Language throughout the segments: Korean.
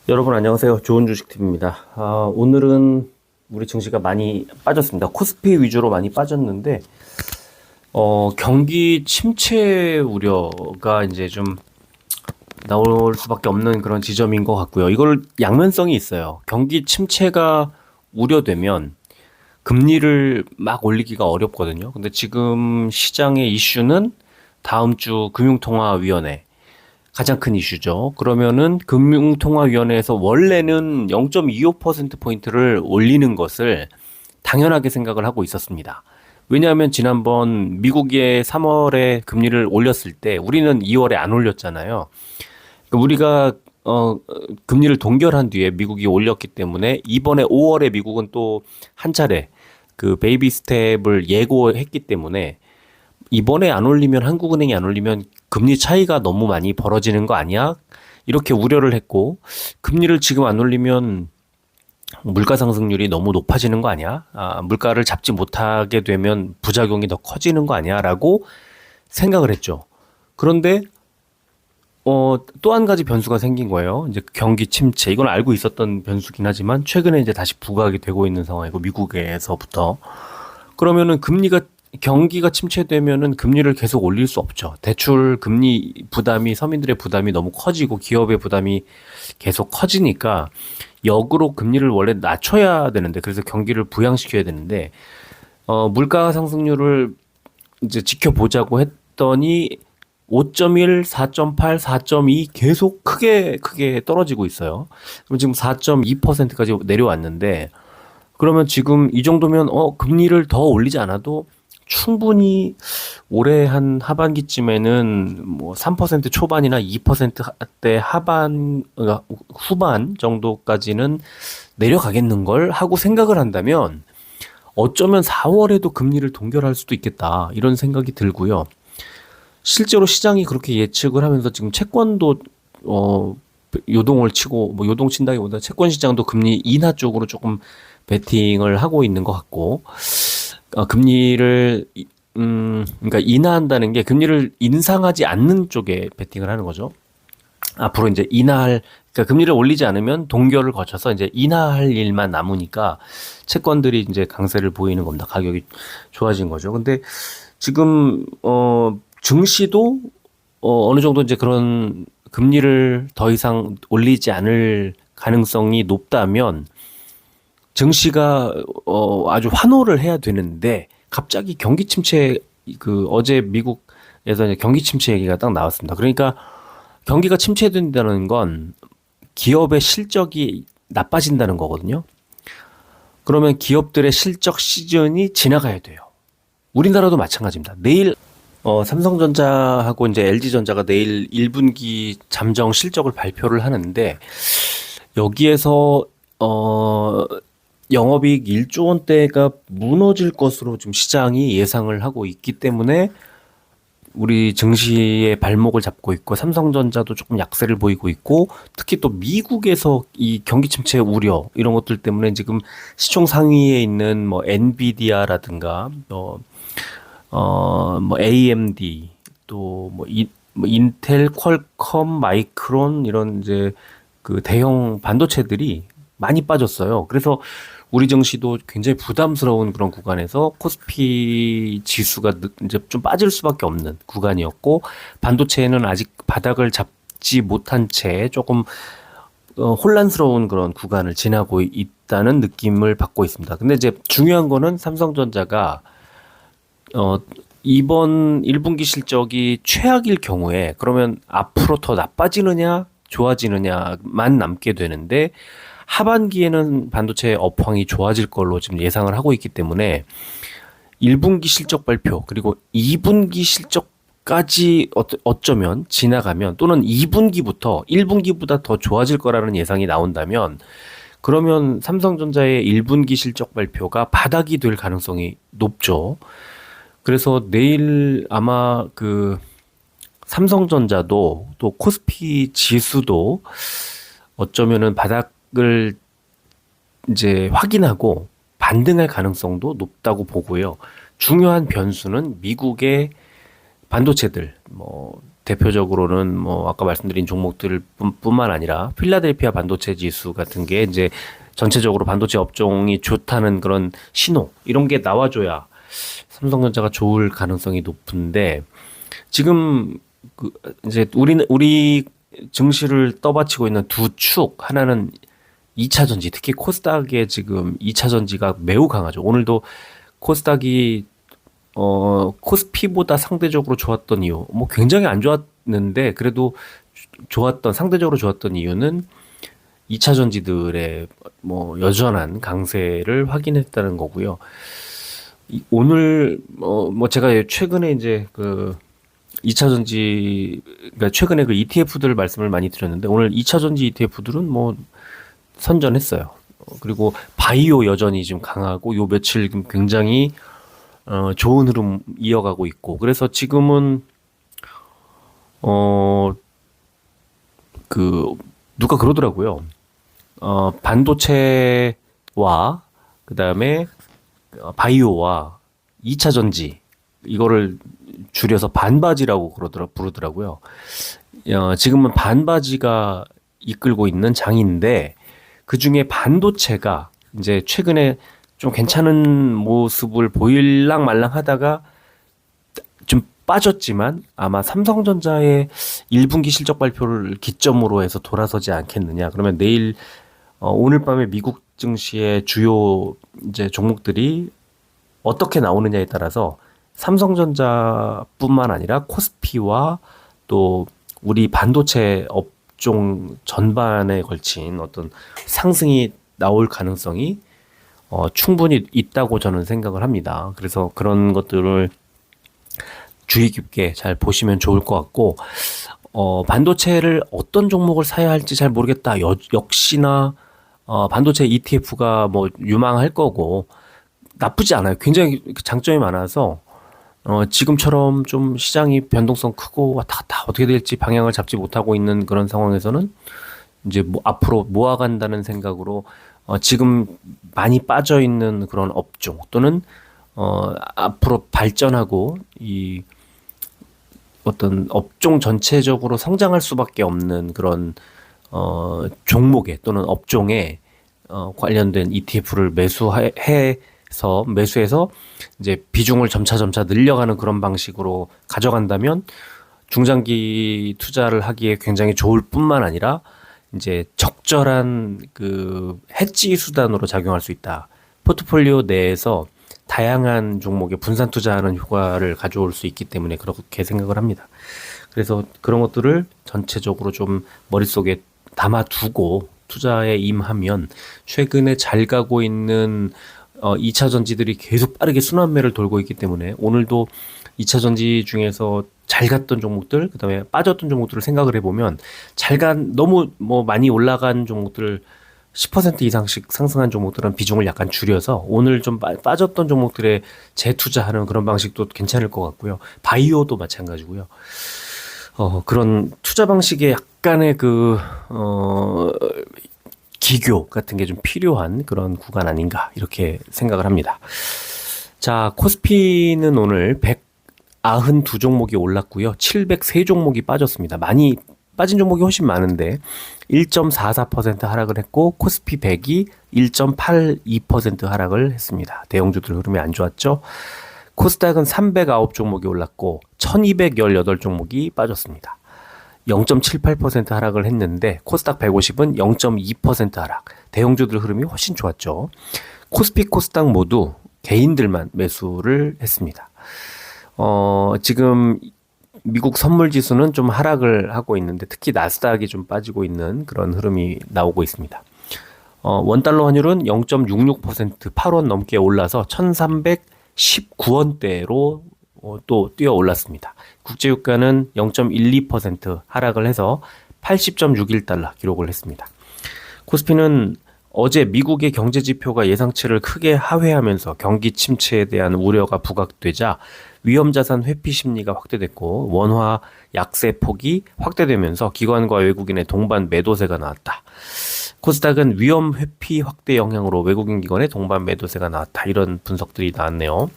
여러분 안녕하세요. 좋은 주식팁입니다. 오늘은 우리 증시가 많이 빠졌습니다. 코스피 위주로 많이 빠졌는데, 경기 침체 우려가 이제 좀 나올 수밖에 없는 그런 지점인 것 같고요. 이걸 양면성이 있어요. 경기 침체가 우려되면 금리를 막 올리기가 어렵거든요. 근데 지금 시장의 이슈는 다음 주 금융통화위원회, 가장 큰 이슈죠. 그러면은 금융통화위원회에서 원래는 0.25%포인트를 올리는 것을 당연하게 생각을 하고 있었습니다. 왜냐하면 지난번 미국의 3월에 금리를 올렸을 때 우리는 2월에 안 올렸잖아요. 그러니까 우리가 금리를 동결한 뒤에 미국이 올렸기 때문에 이번에 5월에 미국은 또 한 차례 그 베이비 스텝을 예고했기 때문에 이번에 안 올리면 한국은행이 안 올리면 금리 차이가 너무 많이 벌어지는 거 아니야? 이렇게 우려를 했고 금리를 지금 안 올리면 물가 상승률이 너무 높아지는 거 아니야? 물가를 잡지 못하게 되면 부작용이 더 커지는 거 아니야? 라고 생각을 했죠. 그런데 또 한 가지 변수가 생긴 거예요. 이제 경기 침체. 이건 알고 있었던 변수긴 하지만 최근에 이제 다시 부각이 되고 있는 상황이고 미국에서부터. 그러면은 경기가 침체되면은 금리를 계속 올릴 수 없죠. 대출 금리 부담이 서민들의 부담이 너무 커지고 기업의 부담이 계속 커지니까 역으로 금리를 원래 낮춰야 되는데 그래서 경기를 부양시켜야 되는데 물가 상승률을 이제 지켜보자고 했더니 5.1, 4.8, 4.2 계속 크게 떨어지고 있어요. 그럼 지금 4.2%까지 내려왔는데 그러면 지금 이 정도면 금리를 더 올리지 않아도 충분히 올해 한 하반기쯤에는 뭐 3% 초반이나 2%대 후반 정도까지는 내려가겠는 걸 하고 생각을 한다면 어쩌면 4월에도 금리를 동결할 수도 있겠다 이런 생각이 들고요. 실제로 시장이 그렇게 예측을 하면서 지금 채권도 요동을 치고 뭐 요동 친다기보다 채권 시장도 금리 인하 쪽으로 조금 베팅을 하고 있는 것 같고 금리를 그러니까 인하한다는 게 금리를 인상하지 않는 쪽에 베팅을 하는 거죠. 앞으로 이제 그러니까 금리를 올리지 않으면 동결을 거쳐서 이제 인하할 일만 남으니까 채권들이 이제 강세를 보이는 겁니다. 가격이 좋아진 거죠. 근데 지금 증시도 어느 정도 이제 그런 금리를 더 이상 올리지 않을 가능성이 높다면 증시가 아주 환호를 해야 되는데 갑자기 경기 침체 어제 미국에서 이제 경기 침체 얘기가 딱 나왔습니다. 그러니까 경기가 침체된다는 건 기업의 실적이 나빠진다는 거거든요. 그러면 기업들의 실적 시즌이 지나가야 돼요. 우리나라도 마찬가지입니다. 내일 삼성전자하고 이제 LG전자가 내일 1분기 잠정 실적을 발표를 하는데 여기에서 영업이익 1조 원대가 무너질 것으로 지금 시장이 예상을 하고 있기 때문에 우리 증시의 발목을 잡고 있고 삼성전자도 조금 약세를 보이고 있고 특히 또 미국에서 이 경기 침체 우려 이런 것들 때문에 지금 시총 상위에 있는 뭐 엔비디아라든가 뭐 AMD 또 뭐 인텔, 퀄컴, 마이크론 이런 이제 그 대형 반도체들이 많이 빠졌어요. 그래서 우리 증시도 굉장히 부담스러운 그런 구간에서 코스피 지수가 이제 좀 빠질 수밖에 없는 구간이었고 반도체는 아직 바닥을 잡지 못한 채 조금 혼란스러운 그런 구간을 지나고 있다는 느낌을 받고 있습니다. 근데 이제 중요한 거는 삼성전자가 이번 1분기 실적이 최악일 경우에 그러면 앞으로 더 나빠지느냐 좋아지느냐만 남게 되는데 하반기에는 반도체 업황이 좋아질 걸로 지금 예상을 하고 있기 때문에 1분기 실적 발표 그리고 2분기 실적까지 어쩌면 지나가면 또는 2분기부터 1분기보다 더 좋아질 거라는 예상이 나온다면 그러면 삼성전자의 1분기 실적 발표가 바닥이 될 가능성이 높죠. 그래서 내일 아마 그 삼성전자도 또 코스피 지수도 어쩌면은 바닥을 이제 확인하고 반등할 가능성도 높다고 보고요. 중요한 변수는 미국의 반도체들, 뭐 대표적으로는 뭐 아까 말씀드린 종목들 뿐만 아니라 필라델피아 반도체 지수 같은 게 이제 전체적으로 반도체 업종이 좋다는 그런 신호 이런 게 나와줘야 삼성전자가 좋을 가능성이 높은데 지금 그 이제 우리 증시를 떠받치고 있는 두 축 하나는 2차 전지 특히 코스닥의 지금 2차 전지가 매우 강하죠. 오늘도 코스닥이 코스피보다 상대적으로 좋았던 이유, 뭐 굉장히 안 좋았는데 그래도 상대적으로 좋았던 이유는 2차 전지들의 뭐 여전한 강세를 확인했다는 거고요. 오늘 뭐 제가 최근에 이제 그 2차 전지 그러니까 최근에 그 ETF들 말씀을 많이 드렸는데 오늘 2차 전지 ETF들은 뭐 선전했어요. 그리고 바이오 여전히 좀 강하고 요 며칠 굉장히 좋은 흐름 이어가고 있고 그래서 지금은 그 누가 그러더라고요. 반도체와 그다음에 바이오와 2차 전지 이거를 줄여서 반바지라고 부르더라고요. 지금은 반바지가 이끌고 있는 장인데 그 중에 반도체가 이제 최근에 좀 괜찮은 모습을 보일랑 말랑 하다가 좀 빠졌지만 아마 삼성전자의 1분기 실적 발표를 기점으로 해서 돌아서지 않겠느냐. 그러면 내일 오늘 밤에 미국 증시의 주요 이제 종목들이 어떻게 나오느냐에 따라서 삼성전자뿐만 아니라 코스피와 또 우리 반도체 업종 전반에 걸친 어떤 상승이 나올 가능성이 충분히 있다고 저는 생각을 합니다. 그래서 그런 것들을 주의 깊게 잘 보시면 좋을 것 같고, 반도체를 어떤 종목을 사야 할지 잘 모르겠다. 역시나, 반도체 ETF가 뭐 유망할 거고, 나쁘지 않아요. 굉장히 장점이 많아서, 지금처럼 좀 시장이 변동성 크고 왔다 갔다 어떻게 될지 방향을 잡지 못하고 있는 그런 상황에서는 이제 뭐 앞으로 모아간다는 생각으로 지금 많이 빠져 있는 그런 업종 또는 앞으로 발전하고 이 어떤 업종 전체적으로 성장할 수밖에 없는 그런 종목에 또는 업종에 관련된 ETF를 매수해서 이제 비중을 점차 늘려가는 그런 방식으로 가져간다면 중장기 투자를 하기에 굉장히 좋을 뿐만 아니라 이제 적절한 그 해지 수단으로 작용할 수 있다. 포트폴리오 내에서 다양한 종목에 분산 투자하는 효과를 가져올 수 있기 때문에 그렇게 생각을 합니다. 그래서 그런 것들을 전체적으로 좀 머릿속에 담아두고 투자에 임하면 최근에 잘 가고 있는 2차 전지들이 계속 빠르게 순환매를 돌고 있기 때문에 오늘도 2차 전지 중에서 잘 갔던 종목들, 그다음에 빠졌던 종목들을 생각을 해보면 너무 뭐 많이 올라간 종목들 10% 이상씩 상승한 종목들은 비중을 약간 줄여서 오늘 좀 빠졌던 종목들에 재투자하는 그런 방식도 괜찮을 것 같고요. 바이오도 마찬가지고요. 그런 투자 방식에 약간의 기교 같은 게 좀 필요한 그런 구간 아닌가 이렇게 생각을 합니다. 자, 코스피는 오늘 192종목이 올랐고요. 703종목이 빠졌습니다. 많이 빠진 종목이 훨씬 많은데 1.44% 하락을 했고 코스피 100이 1.82% 하락을 했습니다. 대형주들 흐름이 안 좋았죠. 코스닥은 309종목이 올랐고 1218종목이 빠졌습니다. 0.78% 하락을 했는데 코스닥 150은 0.2% 하락. 대형주들 흐름이 훨씬 좋았죠. 코스피, 코스닥 모두 개인들만 매수를 했습니다. 지금 미국 선물 지수는 좀 하락을 하고 있는데 특히 나스닥이 좀 빠지고 있는 그런 흐름이 나오고 있습니다. 원달러 환율은 0.66% 8원 넘게 올라서 1319원대로 또 뛰어 올랐습니다. 국제유가는 0.12% 하락을 해서 80.61달러 기록을 했습니다. 코스피는 어제 미국의 경제 지표가 예상치를 크게 하회하면서 경기 침체에 대한 우려가 부각되자 위험자산 회피 심리가 확대됐고 원화 약세 폭이 확대되면서 기관과 외국인의 동반 매도세가 나왔다. 코스닥은 위험 회피 확대 영향으로 외국인 기관의 동반 매도세가 나왔다. 이런 분석들이 나왔네요.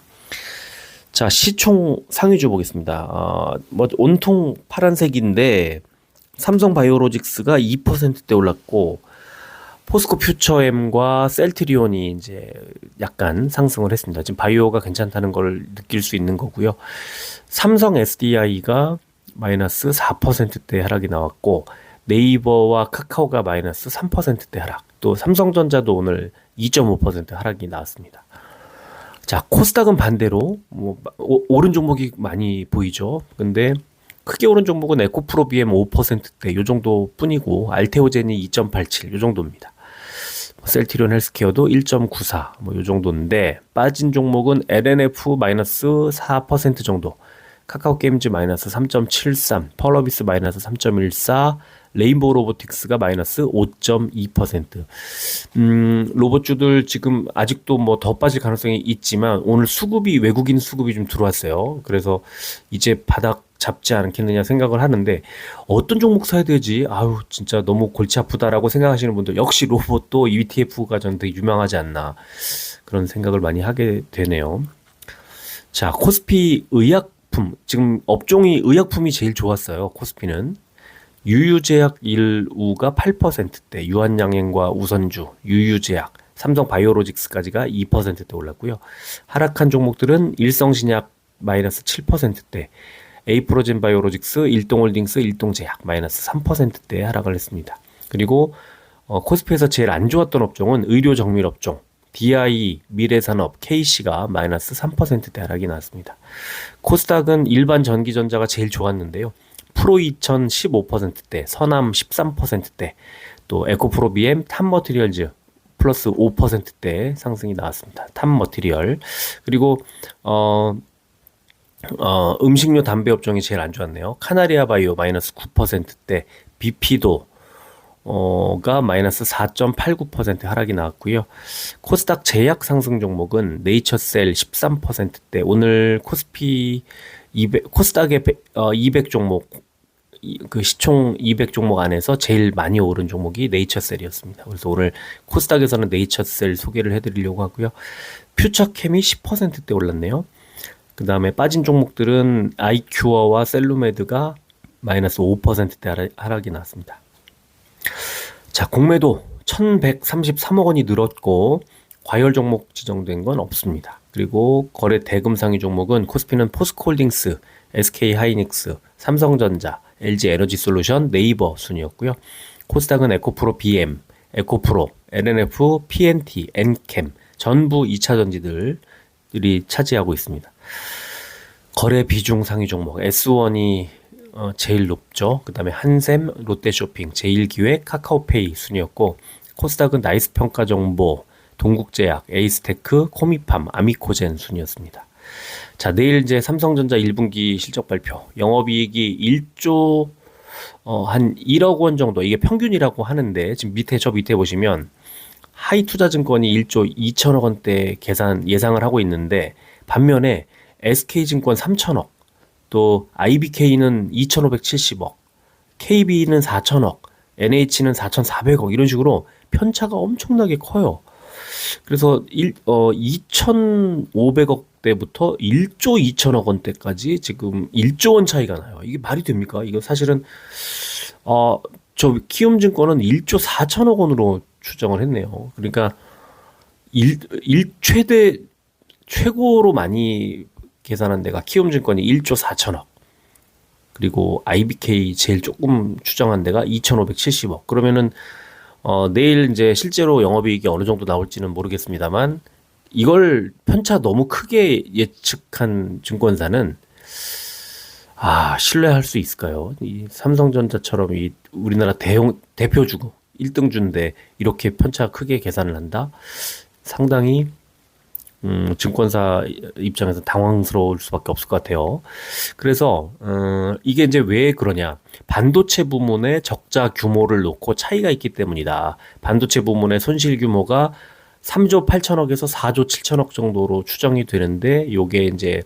자, 시총 상위주 보겠습니다. 뭐 온통 파란색인데 삼성 바이오로직스가 2%대 올랐고 포스코 퓨처엠과 셀트리온이 이제 약간 상승을 했습니다. 지금 바이오가 괜찮다는 걸 느낄 수 있는 거고요. 삼성 SDI가 마이너스 4%대 하락이 나왔고 네이버와 카카오가 마이너스 3%대 하락. 또 삼성전자도 오늘 2.5% 하락이 나왔습니다. 자, 코스닥은 반대로 오른 종목이 많이 보이죠. 근데 크게 오른 종목은 에코프로 BM 5%대 요 정도 뿐이고 알테오젠이 2.87 요 정도입니다. 셀트리온 헬스케어도 1.94 뭐 요 정도인데 빠진 종목은 LNF 마이너스 4% 정도, 카카오 게임즈 마이너스 3.73, 펄어비스 마이너스 3.14, 레인보우 로보틱스가 마이너스 5.2%. 로봇주들 지금 아직도 뭐 더 빠질 가능성이 있지만 오늘 수급이 외국인 수급이 좀 들어왔어요. 그래서 이제 바닥 잡지 않겠느냐 생각을 하는데 어떤 종목 사야 되지? 아유 진짜 너무 골치 아프다라고 생각하시는 분들 역시 로봇도 ETF가 전 되게 유명하지 않나 그런 생각을 많이 하게 되네요. 자, 코스피 의약품 지금 업종이 의약품이 제일 좋았어요. 코스피는 유유제약 일우가 8%대, 유한양행과 우선주, 유유제약, 삼성 바이오로직스까지가 2%대 올랐고요. 하락한 종목들은 일성신약 마이너스 7%대, 에이프로젠 바이오로직스, 일동홀딩스, 일동제약 마이너스 3%대 하락을 했습니다. 그리고 코스피에서 제일 안 좋았던 업종은 의료정밀업종, DI, 미래산업, KC가 마이너스 3%대 하락이 나왔습니다. 코스닥은 일반 전기전자가 제일 좋았는데요. 프로2000 15%대, 서남 13%대, 또 에코프로 BM, 탑머티리얼즈 플러스 5%대 상승이 나왔습니다. 탑머티리얼. 그리고 음식료 담배 업종이 제일 안 좋았네요. 카나리아 바이오 마이너스 9%대, 비피도 가 마이너스 4.89% 하락이 나왔고요. 코스닥 제약 상승 종목은 네이처셀 13%대, 오늘 코스피 200, 코스닥의 200 종목, 그 시총 200 종목 안에서 제일 많이 오른 종목이 네이처셀이었습니다. 그래서 오늘 코스닥에서는 네이처셀 소개를 해드리려고 하고요. 퓨처캠이 10%대 올랐네요. 그 다음에 빠진 종목들은 아이큐어와 셀루메드가 마이너스 5%대 하락이 나왔습니다. 자, 공매도 1133억 원이 늘었고 과열 종목 지정된 건 없습니다. 그리고 거래 대금 상위 종목은 코스피는 포스코홀딩스, SK하이닉스, 삼성전자, LG에너지솔루션, 네이버 순이었고요. 코스닥은 에코프로 BM, 에코프로, LNF, PNT, 엔캠 전부 2차전지들이 차지하고 있습니다. 거래 비중 상위 종목 S1이 제일 높죠. 그 다음에 한샘, 롯데쇼핑, 제일기획, 카카오페이 순이었고 코스닥은 나이스평가정보, 동국제약, 에이스테크, 코미팜, 아미코젠 순이었습니다. 자, 내일 이제 삼성전자 1분기 실적 발표, 영업이익이 1조 한 1억 원 정도, 이게 평균이라고 하는데 지금 저 밑에 보시면 하이투자증권이 1조 2천억 원대 계산 예상을 하고 있는데 반면에 SK증권 3천억, 또 IBK는 2,570억, KB는 4천억, NH는 4,400억 이런 식으로 편차가 엄청나게 커요. 그래서 2,500억대부터 1조 2천억 원대까지 지금 1조 원 차이가 나요. 이게 말이 됩니까? 이거 사실은 저 키움증권은 1조 4천억 원으로 추정을 했네요. 그러니까 최고로 많이 계산한 데가 키움증권이 1조 4천억, 그리고 IBK 제일 조금 추정한 데가 2,570억. 그러면은 내일 이제 실제로 영업이익이 어느 정도 나올지는 모르겠습니다만 이걸 편차 너무 크게 예측한 증권사는 신뢰할 수 있을까요? 이 삼성전자처럼 이 우리나라 대표주고 1등주인데 이렇게 편차 크게 계산을 한다? 상당히 증권사 입장에서 당황스러울 수밖에 없을 것 같아요. 그래서 이게 이제 왜 그러냐? 반도체 부문의 적자 규모를 놓고 차이가 있기 때문이다. 반도체 부문의 손실 규모가 3조 8천억에서 4조 7천억 정도로 추정이 되는데 요게 이제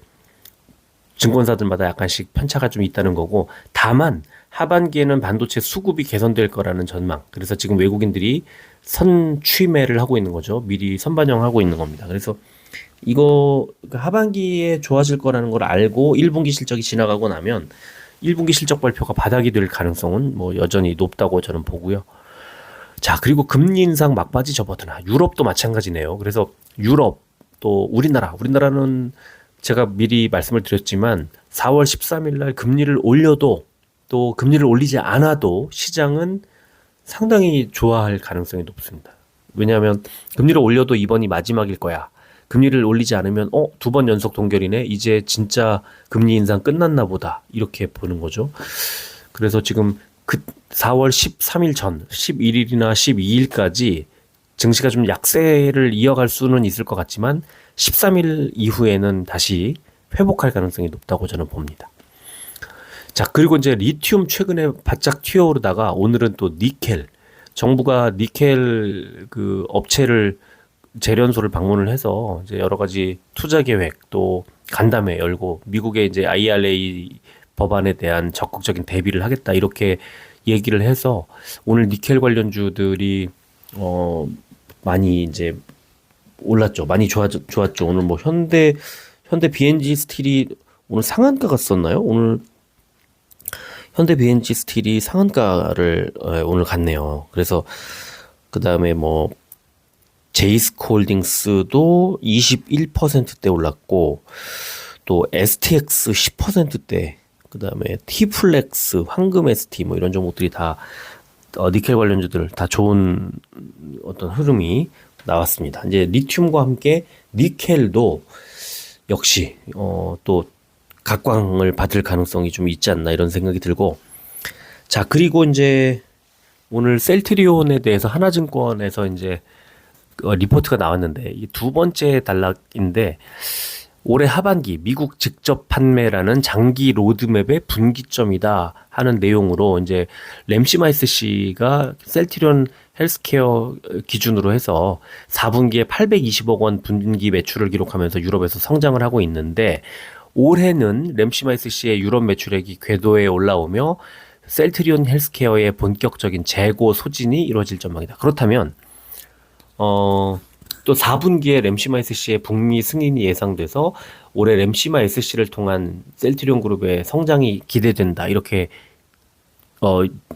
증권사들마다 약간씩 편차가 좀 있다는 거고, 다만 하반기에는 반도체 수급이 개선될 거라는 전망. 그래서 지금 외국인들이 선취매를 하고 있는 거죠. 미리 선반영하고 있는 겁니다. 그래서 이거 하반기에 좋아질 거라는 걸 알고 1분기 실적이 지나가고 나면 1분기 실적 발표가 바닥이 될 가능성은 뭐 여전히 높다고 저는 보고요. 자, 그리고 금리 인상 막바지 접어드나 유럽도 마찬가지네요. 그래서 유럽 또 우리나라는 제가 미리 말씀을 드렸지만 4월 13일 날 금리를 올려도 또 금리를 올리지 않아도 시장은 상당히 좋아할 가능성이 높습니다. 왜냐하면 금리를 올려도 이번이 마지막일 거야. 금리를 올리지 않으면 두 번 연속 동결이네. 이제 진짜 금리 인상 끝났나 보다. 이렇게 보는 거죠. 그래서 지금 그 4월 13일 전 11일이나 12일까지 증시가 좀 약세를 이어갈 수는 있을 것 같지만 13일 이후에는 다시 회복할 가능성이 높다고 저는 봅니다. 자, 그리고 이제 리튬 최근에 바짝 튀어오르다가 오늘은 또 니켈. 정부가 니켈 그 업체를 재련소를 방문을 해서 이제 여러 가지 투자 계획 또 간담회 열고 미국의 이제 IRA 법안에 대한 적극적인 대비를 하겠다 이렇게 얘기를 해서 오늘 니켈 관련주들이 많이 이제 올랐죠. 많이 좋았죠. 오늘 뭐 현대 BNG 스틸이 오늘 상한가 갔었나요? 오늘 현대 BNG 스틸이 상한가를 오늘 갔네요. 그래서 그 다음에 뭐 제이스코 홀딩스도 21%대 올랐고 또 STX 10%대 그 다음에 T플렉스, 황금 ST 뭐 이런 종목들이 다 니켈 관련주들 다 좋은 어떤 흐름이 나왔습니다. 이제 리튬과 함께 니켈도 역시 또 각광을 받을 가능성이 좀 있지 않나 이런 생각이 들고 자 그리고 이제 오늘 셀트리온에 대해서 하나증권에서 이제 리포트가 나왔는데 이 두 번째 단락인데 올해 하반기 미국 직접 판매라는 장기 로드맵의 분기점이다 하는 내용으로 이제 램시마이스 씨가 셀트리온 헬스케어 기준으로 해서 4분기에 820억 원 분기 매출을 기록하면서 유럽에서 성장을 하고 있는데 올해는 램시마이스 씨의 유럽 매출액이 궤도에 올라오며 셀트리온 헬스케어의 본격적인 재고 소진이 이루어질 전망이다. 그렇다면 또 4분기에 램시마 SC의 북미 승인이 예상돼서 올해 램시마 SC를 통한 셀트리온 그룹의 성장이 기대된다. 이렇게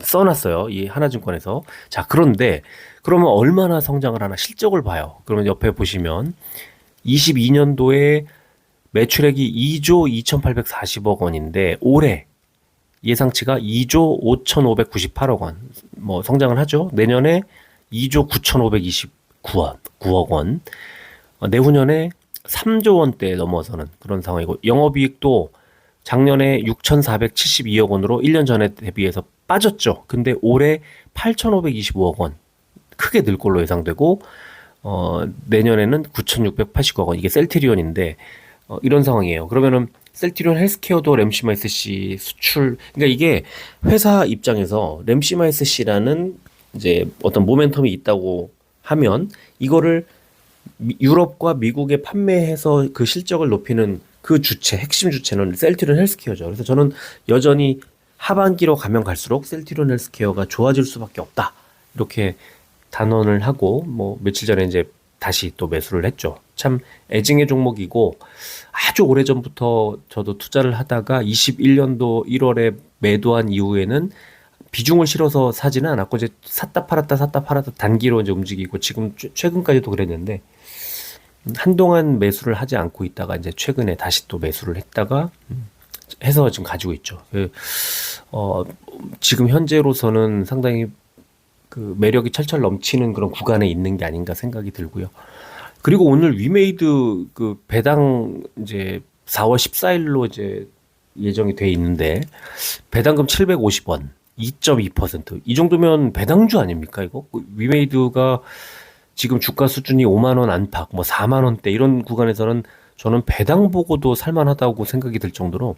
써놨어요. 이 하나증권에서. 자, 그런데 그러면 얼마나 성장을 하나 실적을 봐요. 그러면 옆에 보시면 22년도에 매출액이 2조 2,840억 원인데 올해 예상치가 2조 5,598억 원. 뭐 성장을 하죠. 내년에 2조 9,529억 원. 내후년에 3조 원대에 넘어서는 그런 상황이고 영업이익도 작년에 6,472억 원으로 1년 전에 대비해서 빠졌죠. 근데 올해 8,525억 원 크게 늘 걸로 예상되고 내년에는 9,680억 원 이게 셀트리온인데 이런 상황이에요. 그러면은 셀트리온 헬스케어도 램시마 SC 수출 그러니까 이게 회사 입장에서 램시마 SC라는 이제 어떤 모멘텀이 있다고 하면 이거를 유럽과 미국에 판매해서 그 실적을 높이는 그 주체, 핵심 주체는 셀트리온 헬스케어죠. 그래서 저는 여전히 하반기로 가면 갈수록 셀트리온 헬스케어가 좋아질 수밖에 없다. 이렇게 단언을 하고 뭐 며칠 전에 이제 다시 또 매수를 했죠. 참 애증의 종목이고 아주 오래전부터 저도 투자를 하다가 21년도 1월에 매도한 이후에는 비중을 실어서 사지는 않았고 이제 샀다 팔았다 단기로 이제 움직이고 지금 최근까지도 그랬는데 한동안 매수를 하지 않고 있다가 이제 최근에 다시 또 매수를 했다가 해서 지금 가지고 있죠. 지금 현재로서는 상당히 그 매력이 철철 넘치는 그런 구간에 있는 게 아닌가 생각이 들고요. 그리고 오늘 위메이드 그 배당 이제 4월 14일로 이제 예정이 돼 있는데 배당금 750원. 2.2%. 이 정도면 배당주 아닙니까, 이거? 위메이드가 지금 주가 수준이 5만 원 안팎, 뭐 4만 원대 이런 구간에서는 저는 배당 보고도 살만하다고 생각이 들 정도로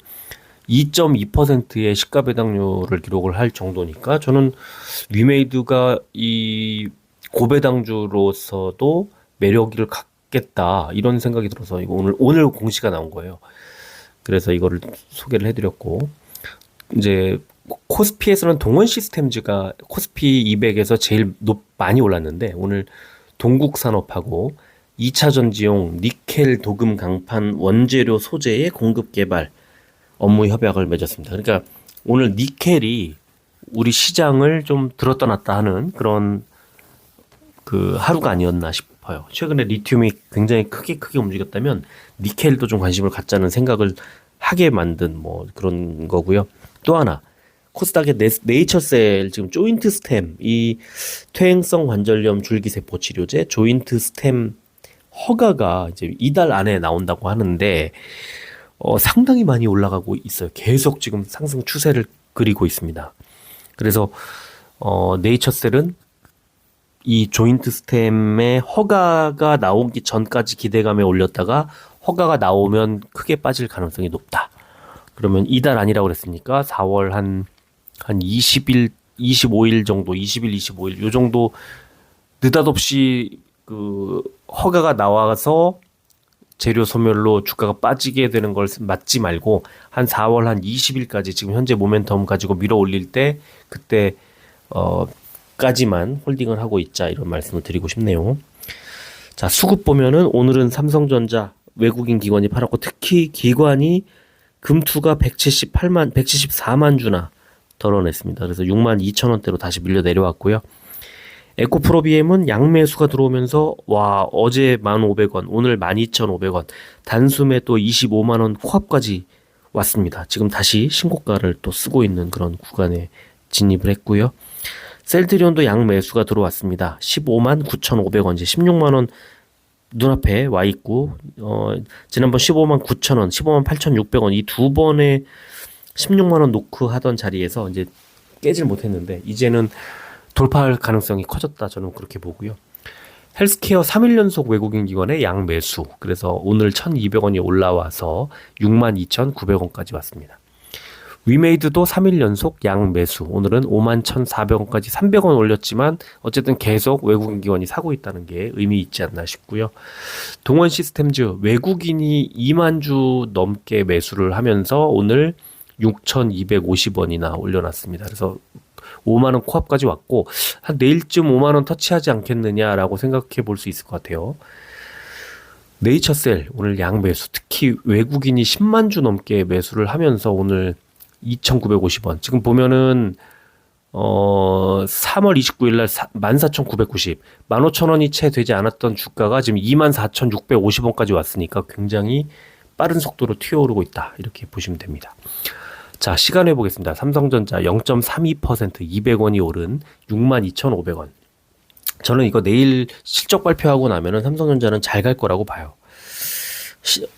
2.2%의 시가 배당률을 기록을 할 정도니까 저는 위메이드가 이 고배당주로서도 매력을 갖겠다 이런 생각이 들어서 이거 오늘 공시가 나온 거예요. 그래서 이거를 소개를 해드렸고 이제 코스피에서는 동원 시스템즈가 코스피 200에서 제일 많이 올랐는데 오늘 동국산업하고 2차 전지용 니켈 도금 강판 원재료 소재의 공급 개발 업무 협약을 맺었습니다. 그러니까 오늘 니켈이 우리 시장을 좀 들었다 놨다 하는 그런 그 하루가 아니었나 싶어요. 최근에 리튬이 굉장히 크게 움직였다면 니켈도 좀 관심을 갖자는 생각을 하게 만든 뭐 그런 거고요. 또 하나 코스닥의 네이처셀 지금 조인트 스템 이 퇴행성 관절염 줄기세포 치료제 조인트 스템 허가가 이제 이달 안에 나온다고 하는데 상당히 많이 올라가고 있어요. 계속 지금 상승 추세를 그리고 있습니다. 그래서 네이처셀은 이 조인트 스템의 허가가 나오기 전까지 기대감에 올렸다가 허가가 나오면 크게 빠질 가능성이 높다. 그러면 이달 아니라고 그랬으니까 4월 한 20일, 25일 정도, 20일, 25일 요 정도 느닷없이 그 허가가 나와서 재료 소멸로 주가가 빠지게 되는 걸 맞지 말고 한 4월 한 20일까지 지금 현재 모멘텀 가지고 밀어 올릴 때 그때 까지만 홀딩을 하고 있자 이런 말씀을 드리고 싶네요. 자, 수급 보면은 오늘은 삼성전자 외국인 기관이 팔았고 특히 기관이 금투가 174만 주나 덜어냈습니다. 그래서 6만 2천 원대로 다시 밀려 내려왔고요. 에코프로비엠은 양매수가 들어오면서 와 어제 1,500원 오늘 12,500원 단숨에 또 25만 원 코앞까지 왔습니다. 지금 다시 신고가를 또 쓰고 있는 그런 구간에 진입을 했고요. 셀트리온도 양매수가 들어왔습니다. 15만 9,500원 이제 16만 원 눈앞에 와 있고 지난번 15만 9천 원, 15만 8,600원 이 두 번에 16만 원 노크 하던 자리에서 이제 깨질 못했는데 이제는 돌파할 가능성이 커졌다 저는 그렇게 보고요. 헬스케어 3일 연속 외국인 기관의 양매수 그래서 오늘 1,200원이 올라와서 62,900원까지 왔습니다. 위메이드도 3일 연속 양매수 오늘은 51,400원까지 300원 올렸지만 어쨌든 계속 외국인 기관이 사고 있다는 게 의미 있지 않나 싶고요. 동원 시스템즈 외국인이 2만 주 넘게 매수를 하면서 오늘 6,250원이나 올려놨습니다. 그래서 5만 원 코앞까지 왔고 한 내일쯤 5만 원 터치하지 않겠느냐라고 생각해 볼 수 있을 것 같아요. 네이처셀 오늘 양매수 특히 외국인이 10만 주 넘게 매수를 하면서 오늘 2,950원. 지금 보면은 3월 29일 날 14,990, 15,000원이 채 되지 않았던 주가가 지금 24,650원까지 왔으니까 굉장히 빠른 속도로 튀어오르고 있다. 이렇게 보시면 됩니다. 자, 시간 해보겠습니다. 삼성전자 0.32% 200원이 오른 62,500원. 저는 이거 내일 실적 발표하고 나면은 삼성전자는 잘 갈 거라고 봐요.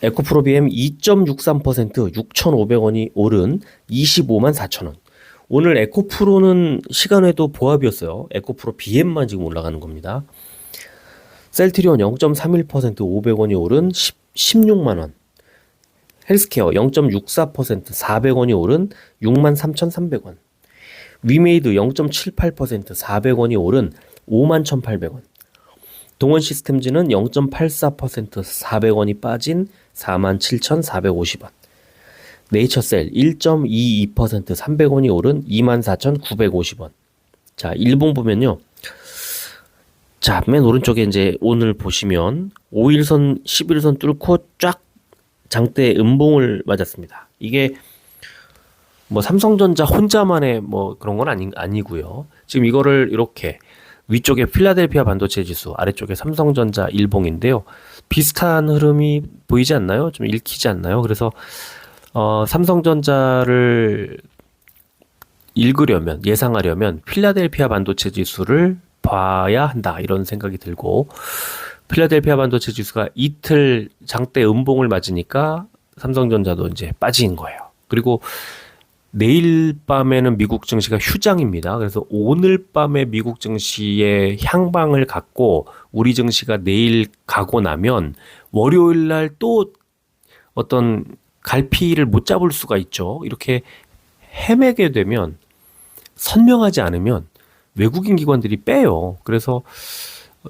에코프로비엠 2.63% 6,500원이 오른 25만 4천원. 오늘 에코프로는 시간에도 보합이었어요. 에코프로 BM만 지금 올라가는 겁니다. 셀트리온 0.31% 500원이 오른 16만원. 헬스케어 0.64% 400원이 오른 6만 3,300원. 위메이드 0.78% 400원이 오른 5만 1,800원. 동원 시스템즈는 0.84% 400원이 빠진 47,450원. 네이처셀 1.22% 300원이 오른 24,950원. 자, 일봉 보면요. 자, 맨 오른쪽에 이제 오늘 보시면 5일선, 11일선 뚫고 쫙 장대 음봉을 맞았습니다. 이게 뭐 삼성전자 혼자만의 뭐 그런 건 아니고요. 지금 이거를 이렇게 위쪽에 필라델피아 반도체 지수, 아래쪽에 삼성전자 일봉인데요. 비슷한 흐름이 보이지 않나요? 좀 읽히지 않나요? 그래서 삼성전자를 읽으려면, 예상하려면 필라델피아 반도체 지수를 봐야 한다. 이런 생각이 들고 필라델피아 반도체 지수가 이틀 장대 음봉을 맞으니까 삼성전자도 이제 빠진 거예요. 그리고 내일 밤에는 미국 증시가 휴장입니다. 그래서 오늘 밤에 미국 증시의 향방을 갖고 우리 증시가 내일 가고 나면 월요일 날 또 어떤 갈피를 못 잡을 수가 있죠. 이렇게 헤매게 되면 선명하지 않으면 외국인 기관들이 빼요. 그래서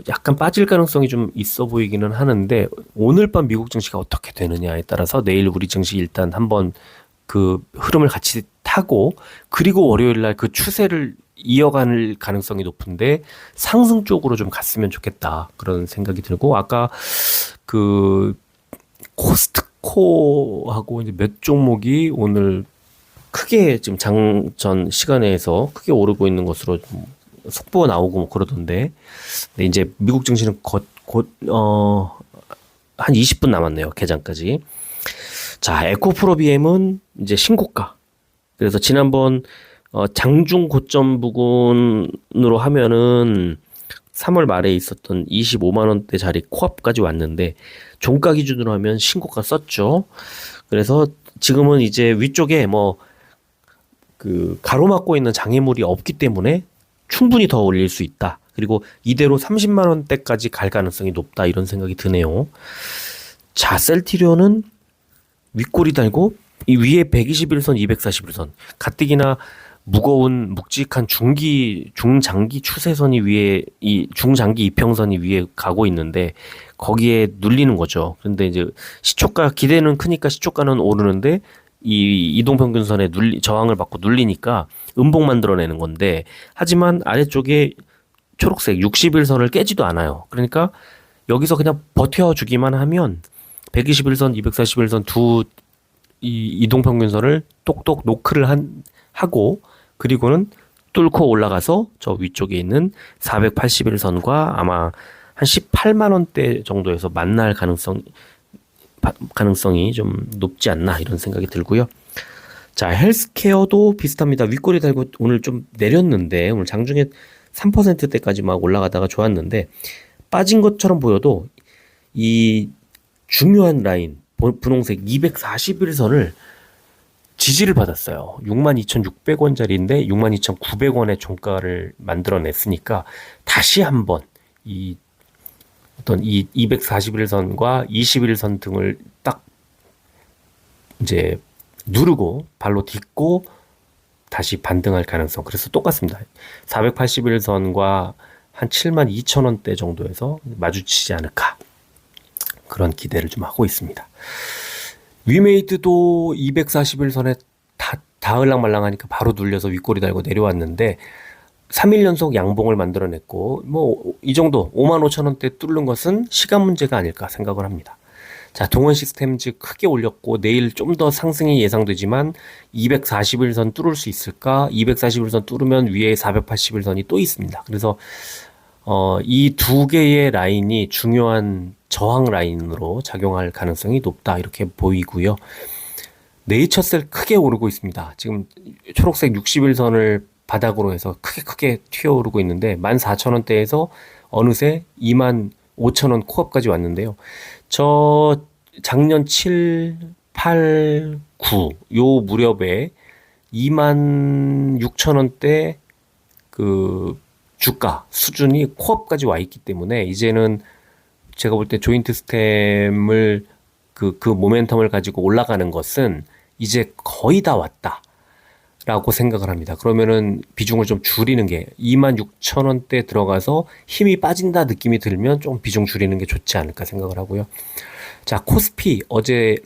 약간 빠질 가능성이 좀 있어 보이기는 하는데 오늘 밤 미국 증시가 어떻게 되느냐에 따라서 내일 우리 증시 일단 한번 그 흐름을 같이 타고 그리고 월요일 날 그 추세를 이어갈 가능성이 높은데 상승 쪽으로 좀 갔으면 좋겠다. 그런 생각이 들고 아까 그 코스트코하고 이제 몇 종목이 오늘 크게 지금 장전 시간에서 크게 오르고 있는 것으로 좀 속보가 나오고 뭐 그러던데. 근데 이제 미국 증시는 한 20분 남았네요. 개장까지. 자, 에코프로비엠은 이제 신고가. 그래서 지난번 장중 고점 부근으로 하면은 3월 말에 있었던 25만 원대 자리 코앞까지 왔는데 종가 기준으로 하면 신고가 썼죠. 그래서 지금은 이제 위쪽에 뭐 그 가로막고 있는 장애물이 없기 때문에 충분히 더 올릴 수 있다. 그리고 이대로 30만 원대까지 갈 가능성이 높다. 이런 생각이 드네요. 자, 셀트리온은 윗꼬리 달고 이 위에 121선, 241선 가뜩이나 무거운 묵직한 중장기 추세선이 위에 이 중장기 이평선이 위에 가고 있는데 거기에 눌리는 거죠. 그런데 이제 시초가 기대는 크니까 시초가는 오르는데 이 이동평균선에 저항을 받고 눌리니까 음봉 만들어내는 건데 하지만 아래쪽에 초록색 60일선을 깨지도 않아요. 그러니까 여기서 그냥 버텨주기만 하면 121선, 241선 두 이동평균선을 똑똑 노크를 하고 그리고는 뚫고 올라가서 저 위쪽에 있는 481선과 아마 한 18만 원대 정도에서 만날 가능성이 좀 높지 않나 이런 생각이 들고요. 자, 헬스케어도 비슷합니다. 윗꼬리 달고 오늘 좀 내렸는데 오늘 장중에 3%대까지 막 올라가다가 좋았는데 빠진 것처럼 보여도 이 중요한 라인 분홍색 241선을 지지를 받았어요. 62,600원짜리인데 62,900원의 종가를 만들어냈으니까 다시 한번 이 어떤 이 241선과 21선 등을 딱 이제 누르고 발로 딛고 다시 반등할 가능성. 그래서 똑같습니다. 481선과 한 72,000원대 정도에서 마주치지 않을까. 그런 기대를 좀 하고 있습니다. 위메이트도 241선에 닿을랑말랑하니까 바로 눌려서 윗꼬리 달고 내려왔는데 3일 연속 양봉을 만들어냈고 뭐 이 정도 55,000원대 뚫는 것은 시간 문제가 아닐까 생각을 합니다. 자, 동원 시스템즈 크게 올렸고 내일 좀 더 상승이 예상되지만 241선 뚫을 수 있을까? 241선 뚫으면 위에 481선이 또 있습니다. 그래서 이 두 개의 라인이 중요한 저항 라인으로 작용할 가능성이 높다 이렇게 보이고요. 네이처셀 크게 오르고 있습니다. 지금 초록색 60일선을 바닥으로 해서 크게 튀어오르고 있는데 14,000원대에서 어느새 25,000원 코앞까지 왔는데요. 저 작년 7, 8, 9 요 무렵에 26,000원대 그 주가 수준이 코앞까지 와 있기 때문에 이제는 제가 볼 때 조인트 스템을 그 모멘텀을 가지고 올라가는 것은 이제 거의 다 왔다 라고 생각을 합니다. 그러면은 비중을 좀 줄이는 게 26,000원대 들어가서 힘이 빠진다 느낌이 들면 좀 비중 줄이는 게 좋지 않을까 생각을 하고요. 자, 코스피 어제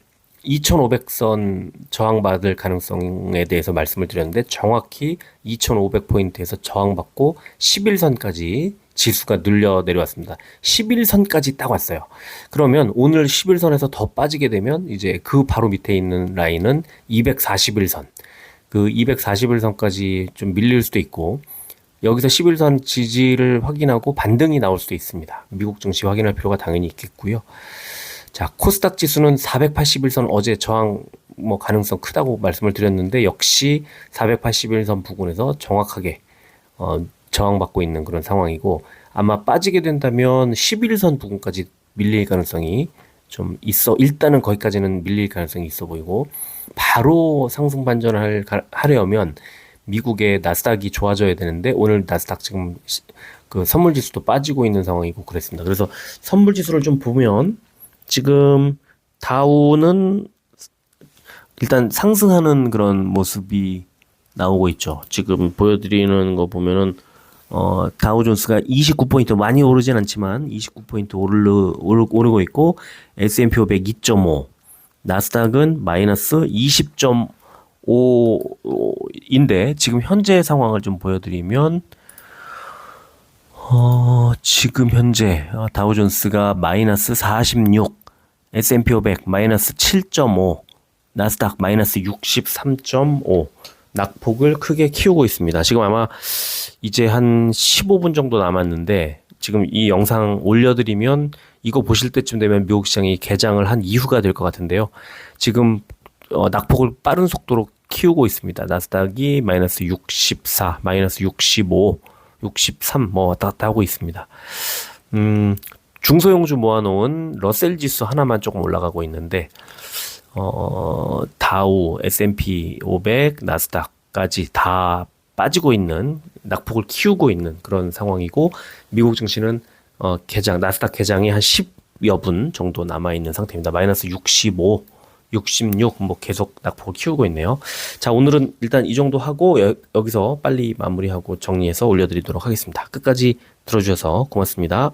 2,500선 저항받을 가능성에 대해서 말씀을 드렸는데 정확히 2,500포인트에서 저항받고 11선까지 지수가 눌려 내려왔습니다. 11선까지 딱 왔어요. 그러면 오늘 11선에서 더 빠지게 되면 이제 그 바로 밑에 있는 라인은 241선. 그 241선까지 좀 밀릴 수도 있고 여기서 11선 지지를 확인하고 반등이 나올 수도 있습니다. 미국 증시 확인할 필요가 당연히 있겠고요. 자, 코스닥 지수는 481선 어제 저항 가능성 크다고 말씀을 드렸는데 역시 481선 부근에서 정확하게 저항받고 있는 그런 상황이고 아마 빠지게 된다면 11선 부근까지 밀릴 가능성이 좀 있어. 일단은 거기까지는 밀릴 가능성이 있어 보이고 바로 상승 반전을 하려면 미국의 나스닥이 좋아져야 되는데 오늘 나스닥 지금 그 선물 지수도 빠지고 있는 상황이고 그랬습니다. 그래서 선물 지수를 좀 보면 지금 다우는 일단 상승하는 그런 모습이 나오고 있죠. 지금 보여드리는 거 보면은 다우존스가 29포인트 많이 오르진 않지만 29포인트 오르고 있고 S&P 500 2.5 나스닥은 마이너스 20.5 65인데 지금 현재 상황을 좀 보여드리면 지금 현재 다우존스가 마이너스 46, S&P 500 마이너스 7.5, 나스닥 마이너스 63.5 낙폭을 크게 키우고 있습니다. 지금 아마 이제 한 15분 정도 남았는데 지금 이 영상 올려드리면 이거 보실 때쯤 되면 미국 시장이 개장을 한 이후가 될 것 같은데요. 지금 낙폭을 빠른 속도로 키우고 있습니다. 나스닥이 마이너스 64, 마이너스 65, 63 뭐 왔다 갔다 하고 있습니다. 중소형주 모아놓은 러셀 지수 하나만 조금 올라가고 있는데 다우, S&P 500, 나스닥까지 다 빠지고 있는 낙폭을 키우고 있는 그런 상황이고 미국 증시는 개장 나스닥 개장이 한 10여 분 정도 남아 있는 상태입니다. 마이너스 65, 66 뭐 계속 낙폭을 키우고 있네요. 자, 오늘은 일단 이 정도 하고 여기서 빨리 마무리하고 정리해서 올려드리도록 하겠습니다. 끝까지 들어주셔서 고맙습니다.